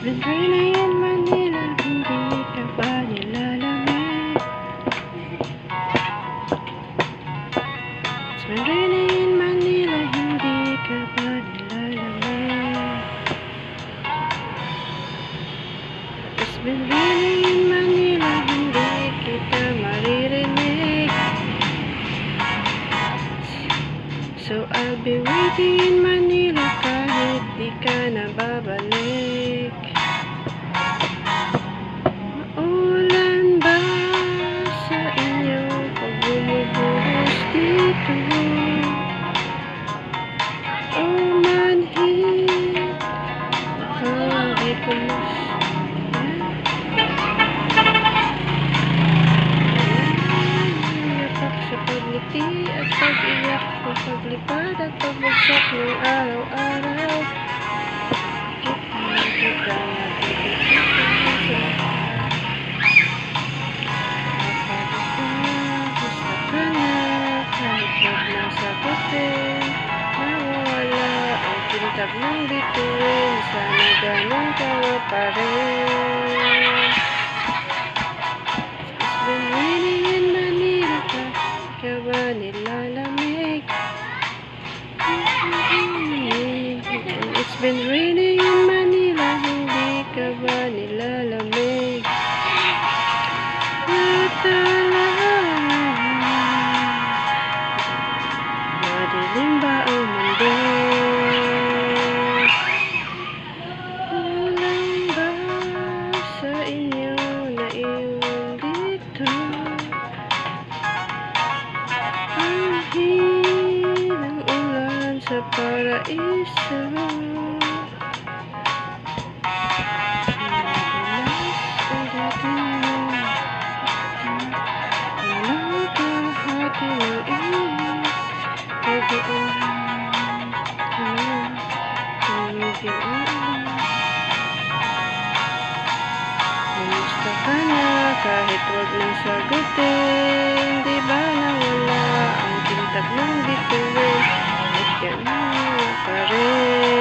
been raining in Manila, hindi ka ba nilalamig? It's been raining in Manila, hindi ka ba nilalamig? It's been raining in Manila, hindi kita maririnig. So I'll be waiting in Manila kahit di ka na babalik. Maulan ba sa inyo pag bumubuhos dito? O manhid, baka di ko yapak sa pagngiti at pag-iyak sa paglipad at pagbagsak ng araw-araw. Kita gusto ka na kahit huwag nang sagutin. Nawawala ang kintab ng bituin, sana ganun ka nga pa rin. It's been raining in Manila, ka ba nilalamig? It's been raining in Manila, hindi ka ba nilalamig? Madilim ba ang mundo? Kulang ba sa inyo na iwan dito? Ang hid ng ulan sa paraiso. Kumusta ka na kahit huwag nang sagutin? Di ba nawala ang kintab ng bituin? At ganun pa rin.